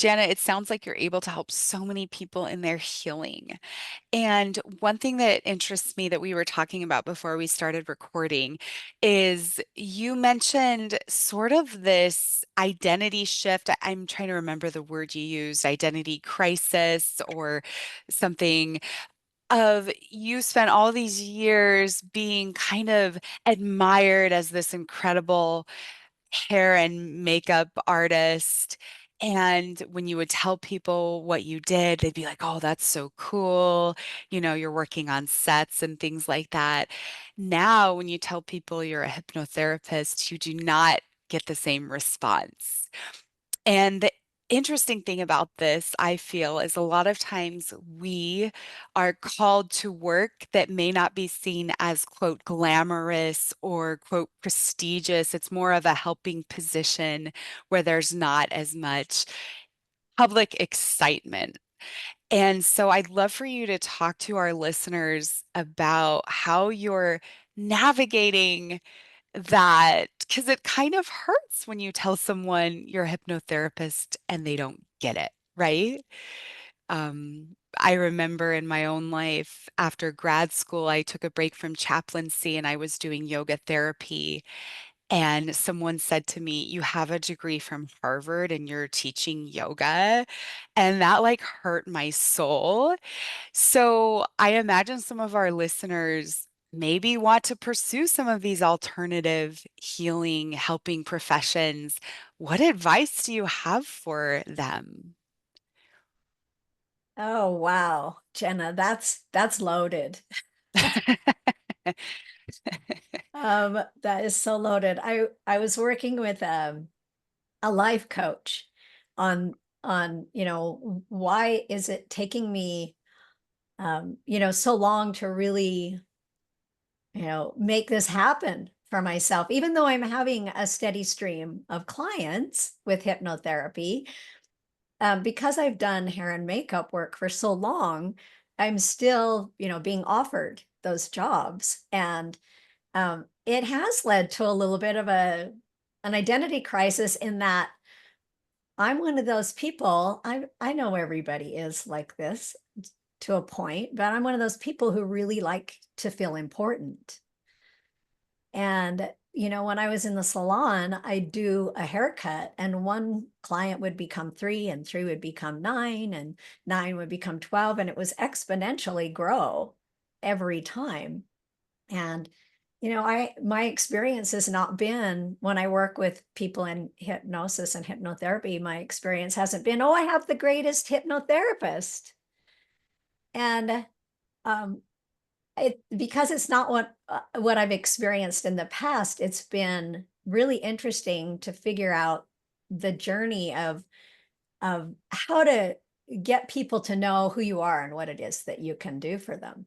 Janna, it sounds like you're able to help so many people in their healing. And one thing that interests me that we were talking about before we started recording is you mentioned sort of this identity shift. I'm trying to remember the word you used, identity crisis or something of you spent all these years being kind of admired as this incredible hair and makeup artist. And when you would tell people what you did, they'd be like, oh, that's so cool. You're working on sets and things like that. Now, when you tell people you're a hypnotherapist, you do not get the same response. And the interesting thing about this, I feel, is a lot of times we are called to work that may not be seen as, quote, glamorous or, quote, prestigious. It's more of a helping position where there's not as much public excitement. And so I'd love for you to talk to our listeners about how you're navigating that, because it kind of hurts when you tell someone you're a hypnotherapist and they don't get it, right? I remember in my own life after grad school, I took a break from chaplaincy and I was doing yoga therapy. And someone said to me, you have a degree from Harvard and you're teaching yoga. And that like hurt my soul. So I imagine some of our listeners maybe want to pursue some of these alternative healing, helping professions. What advice do you have for them? Oh, wow, Jenna, that's loaded. That is so loaded. I was working with a life coach on why is it taking me so long to really make this happen for myself, even though I'm having a steady stream of clients with hypnotherapy. Because I've done hair and makeup work for so long, I'm still, being offered those jobs. And it has led to a little bit of an identity crisis in that I'm one of those people. I know everybody is like this to a point, but I'm one of those people who really like to feel important. And, when I was in the salon, I do a haircut, and one client would become three, and three would become nine, and nine would become 12. And it was exponentially grow every time. And, my experience has not been when I work with people in hypnosis and hypnotherapy, my experience hasn't been, oh, I have the greatest hypnotherapist. And um, because it's not what I've experienced in the past, it's been really interesting to figure out the journey of how to get people to know who you are and what it is that you can do for them.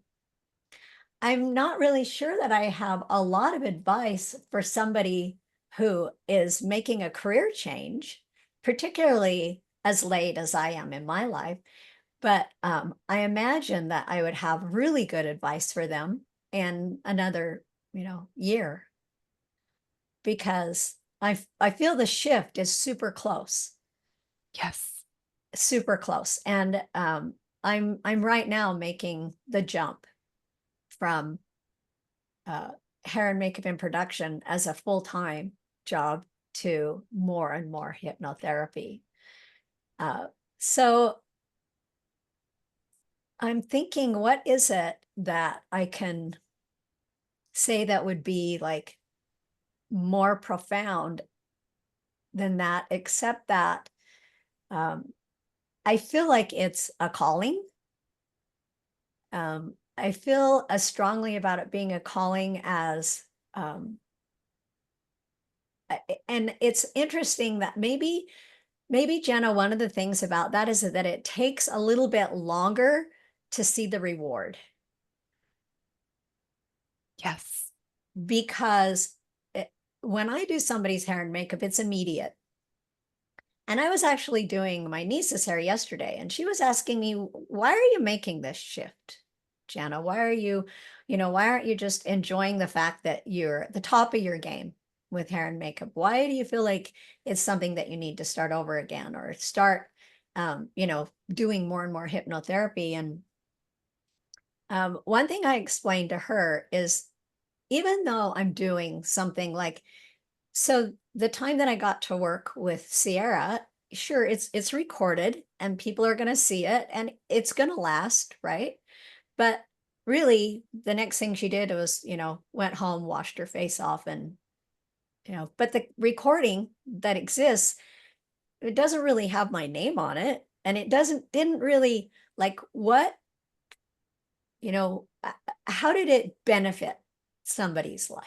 I'm not really sure that I have a lot of advice for somebody who is making a career change, particularly as late as I am in my life. But I imagine that I would have really good advice for them in another, year, because I feel the shift is Yes. super close, and I'm right now making the jump from uh, hair and makeup in production as a full-time job to more and more hypnotherapy. Uh, so I'm thinking, what is it that I can say that would be like more profound than that, except that um, I feel like it's a calling. I feel as strongly about it being a calling as, um, and it's interesting that maybe Jenna, one of the things about that is that it takes a little bit longer to see the reward Yes. because when I do somebody's hair and makeup, it's immediate. And I was actually doing my niece's hair yesterday, and she was asking me, why are you making this shift, Jana? Why are you, why aren't you just enjoying the fact that you're at the top of your game with hair and makeup? Why do you feel like it's something that you need to start over again or start, doing more and more hypnotherapy. And one thing I explained to her is, even though I'm doing something like, so the time that I got to work with Sierra, sure, it's recorded and people are going to see it and it's going to last, right? But really, the next thing she did was, went home, washed her face off, and but the recording that exists, it doesn't really have my name on it, and it didn't really, like, what, how did it benefit somebody's life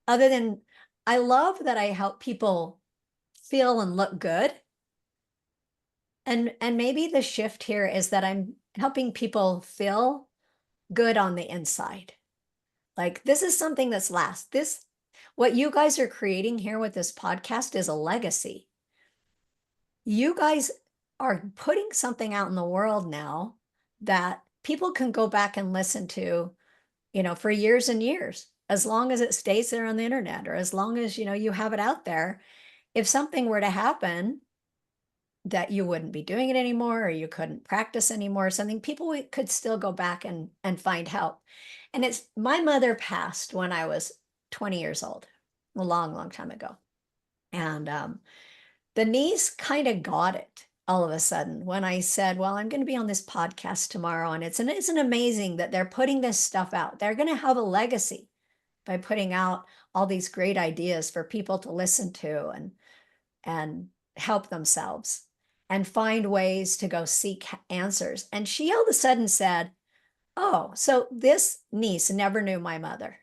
other than, I love that I help people feel and look good. And maybe the shift here is that I'm helping people feel good on the inside. Like, this is something that's last. This, what you guys are creating here with this podcast, is a legacy. You guys are putting something out in the world now that people can go back and listen to, for years and years, as long as it stays there on the internet, or as long as, you have it out there. If something were to happen that you wouldn't be doing it anymore, or you couldn't practice anymore, or something, people could still go back and find help. And it's, my mother passed when I was 20 years old, a long, long time ago. And the niece kind of got it all of a sudden when I said, well, I'm going to be on this podcast tomorrow. And isn't amazing that they're putting this stuff out. They're going to have a legacy by putting out all these great ideas for people to listen to and help themselves and find ways to go seek answers. And she all of a sudden said, oh, so this niece never knew my mother.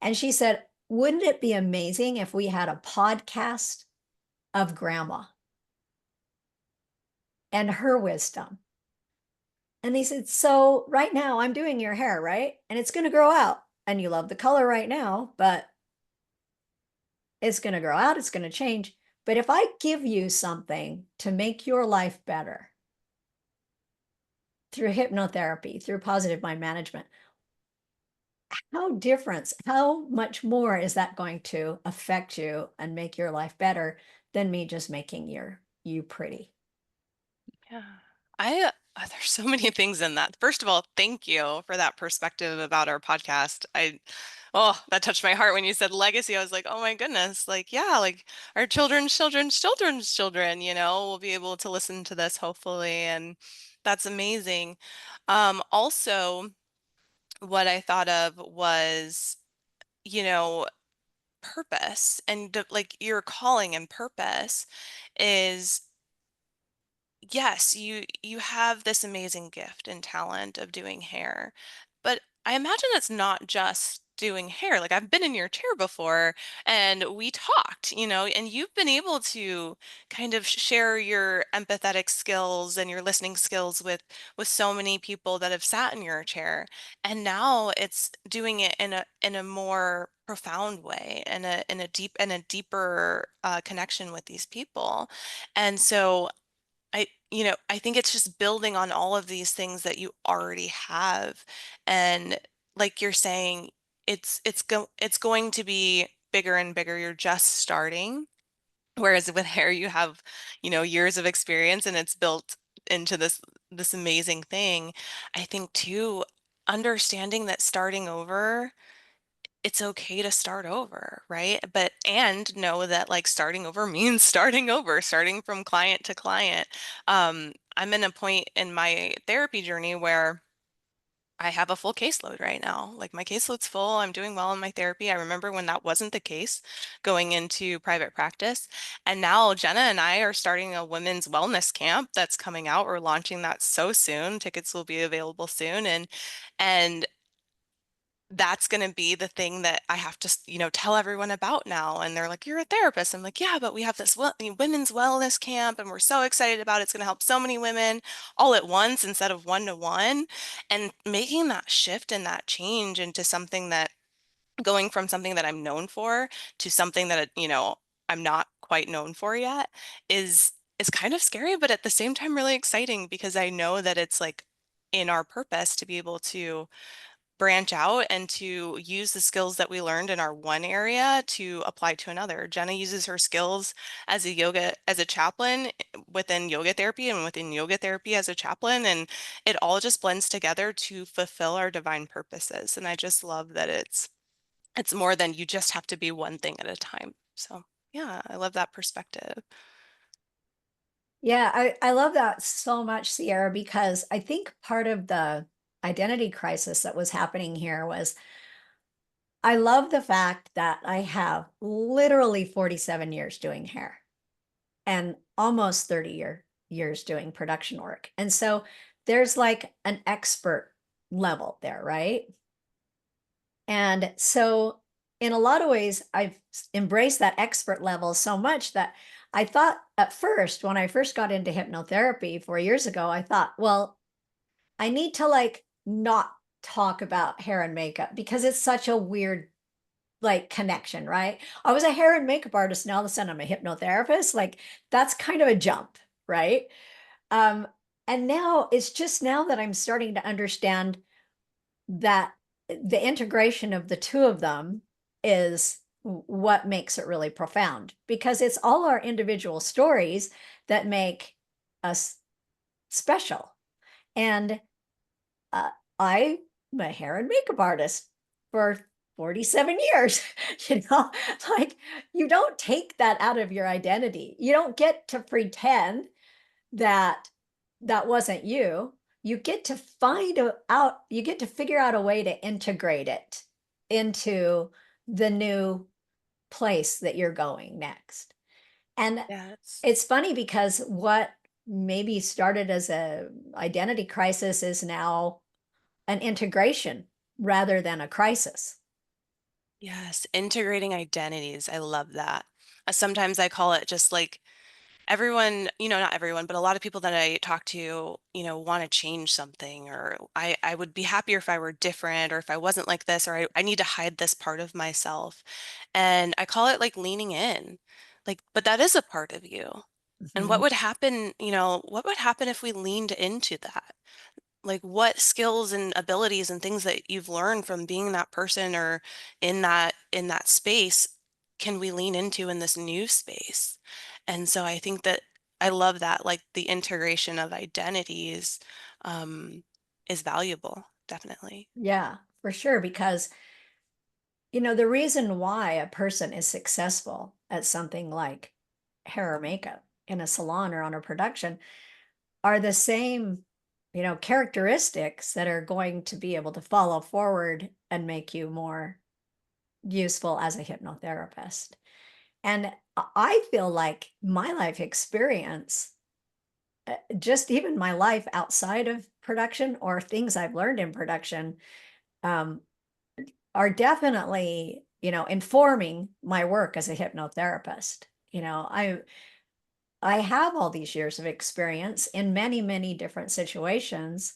And she said, wouldn't it be amazing if we had a podcast of grandma and her wisdom? And they said, so right now I'm doing your hair, right? And it's going to grow out. And you love the color right now, but it's going to grow out, it's going to change. But if I give you something to make your life better through hypnotherapy, through positive mind management, how much more is that going to affect you and make your life better than me just making you pretty? Yeah. There's so many things in that. First of all, thank you for that perspective about our podcast. Oh, that touched my heart when you said legacy. I was like, oh my goodness, like, yeah, like our children's children's children's children, will be able to listen to this hopefully. And that's amazing. Also, what I thought of was, you know, purpose and like your calling and purpose is, yes, you have this amazing gift and talent of doing hair, but I imagine it's not just doing hair. Like I've been in your chair before and we talked, and you've been able to kind of share your empathetic skills and your listening skills with so many people that have sat in your chair. And now it's doing it in a more profound way and a deeper connection with these people. And so I think it's just building on all of these things that you already have. And like you're saying, it's going to be bigger and bigger. You're just starting. Whereas with hair, you have, years of experience and it's built into this amazing thing. I think too, understanding that starting over, it's okay to start over, right? But and know that like starting over means starting over, starting from client to client. I'm in a point in my therapy journey where I have a full caseload right now. Like my caseload's full. I'm doing well in my therapy. I remember when that wasn't the case going into private practice. And now Jenna and I are starting a women's wellness camp that's coming out. We're launching that so soon. Tickets will be available soon. And that's going to be the thing that I have to, tell everyone about now. And they're like, you're a therapist. I'm like, yeah, but we have this women's wellness camp and we're so excited about it. It's going to help so many women all at once instead of one to one. And making that shift and that change into something that going from something that I'm known for to something that, I'm not quite known for yet is kind of scary, but at the same time really exciting because I know that it's like in our purpose to be able to branch out and to use the skills that we learned in our one area to apply to another. Jenna uses her skills as a chaplain within yoga therapy and within yoga therapy as a chaplain, and it all just blends together to fulfill our divine purposes. And I just love that it's more than you just have to be one thing at a time. So, yeah, I love that perspective. Yeah, I love that so much, Sierra, because I think part of the identity crisis that was happening here was I love the fact that I have literally 47 years doing hair and almost 30 years doing production work. And so there's like an expert level there, right? And so in a lot of ways, I've embraced that expert level so much that I thought at first, when I first got into hypnotherapy 4 years ago, I thought, well, I need to like not talk about hair and makeup because it's such a weird like connection, right? I was a hair and makeup artist, now all of a sudden I'm a hypnotherapist. Like that's kind of a jump, right? Um, and now it's just now that I'm starting to understand that the integration of the two of them is what makes it really profound because it's all our individual stories that make us special. And uh, I'm a hair and makeup artist for 47 years. You know, like you don't take that out of your identity. You don't get to pretend that that wasn't you. You get to out, you get to figure out a way to integrate it into the new place that you're going next. And Yes. it's funny because what maybe started as a identity crisis is now an integration rather than a crisis. Yes, integrating identities. I love that. Sometimes I call it just like everyone, not everyone, but a lot of people that I talk to, want to change something, or I would be happier if I were different, or if I wasn't like this, or I need to hide this part of myself. And I call it like leaning in. Like, but that is a part of you. And what Mhm. would happen, what would happen if we leaned into that? Like what skills and abilities and things that you've learned from being that person or in that space can we lean into in this new space? And so I think that I love that, like the integration of identities um, is valuable, definitely. Yeah, for sure. Because, the reason why a person is successful at something like hair or makeup in a salon or on a production are the same, characteristics that are going to be able to follow forward and make you more useful as a hypnotherapist. And I feel like my life experience, just even my life outside of production or things I've learned in production, um, are definitely, informing my work as a hypnotherapist. I have all these years of experience in many, many different situations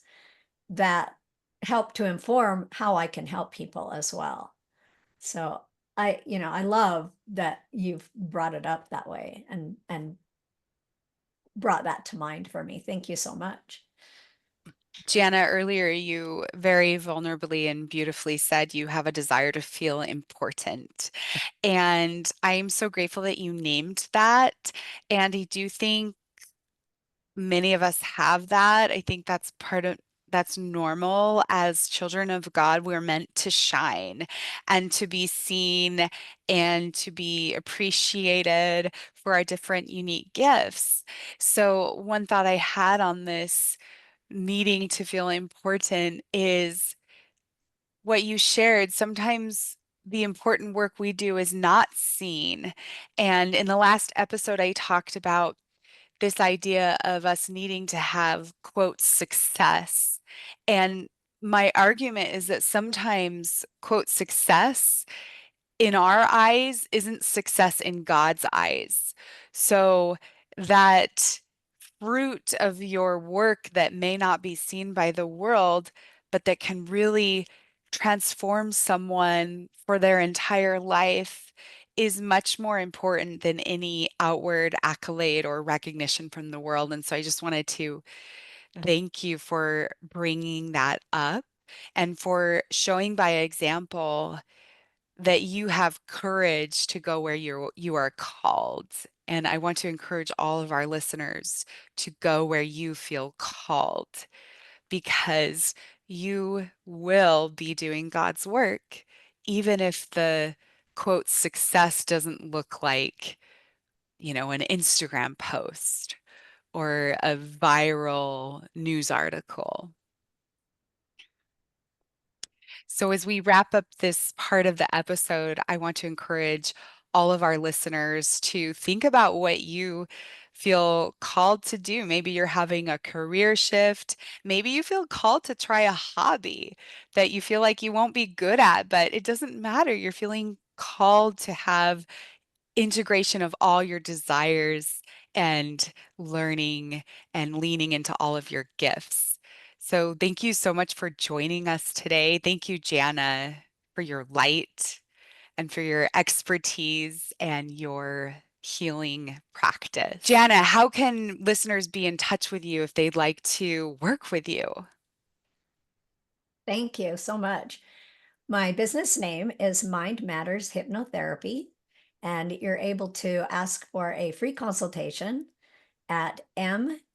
that help to inform how I can help people as well. So I love that you've brought it up that way and brought that to mind for me. Thank you so much. Janna, earlier you very vulnerably and beautifully said you have a desire to feel important. And I am so grateful that you named that. And I do think many of us have that. I think that's normal. As children of God, we're meant to shine and to be seen and to be appreciated for our different unique gifts. So, one thought I had on this needing to feel important is what you shared. Sometimes the important work we do is not seen. And in the last episode, I talked about this idea of us needing to have, quote, success. And my argument is that sometimes, quote, success in our eyes isn't success in God's eyes. So that fruit of your work that may not be seen by the world, but that can really transform someone for their entire life is much more important than any outward accolade or recognition from the world. And so I just wanted to thank you for bringing that up. and for showing by example that you have courage to go where you are called. And I want to encourage all of our listeners to go where you feel called because you will be doing God's work, even if the quote success doesn't look like, an Instagram post or a viral news article. So, as we wrap up this part of the episode, I want to encourage all of our listeners to think about what you feel called to do. Maybe you're having a career shift. Maybe you feel called to try a hobby that you feel like you won't be good at, but it doesn't matter. You're feeling called to have integration of all your desires and learning and leaning into all of your gifts. So, thank you so much for joining us today. Thank you, Janna, for your light and for your expertise and your healing practice. Janna, how can listeners be in touch with you if they'd like to work with you? Thank you so much. My business name is Mind Matters Hypnotherapy, and you're able to ask for a free consultation at mmhypno.com.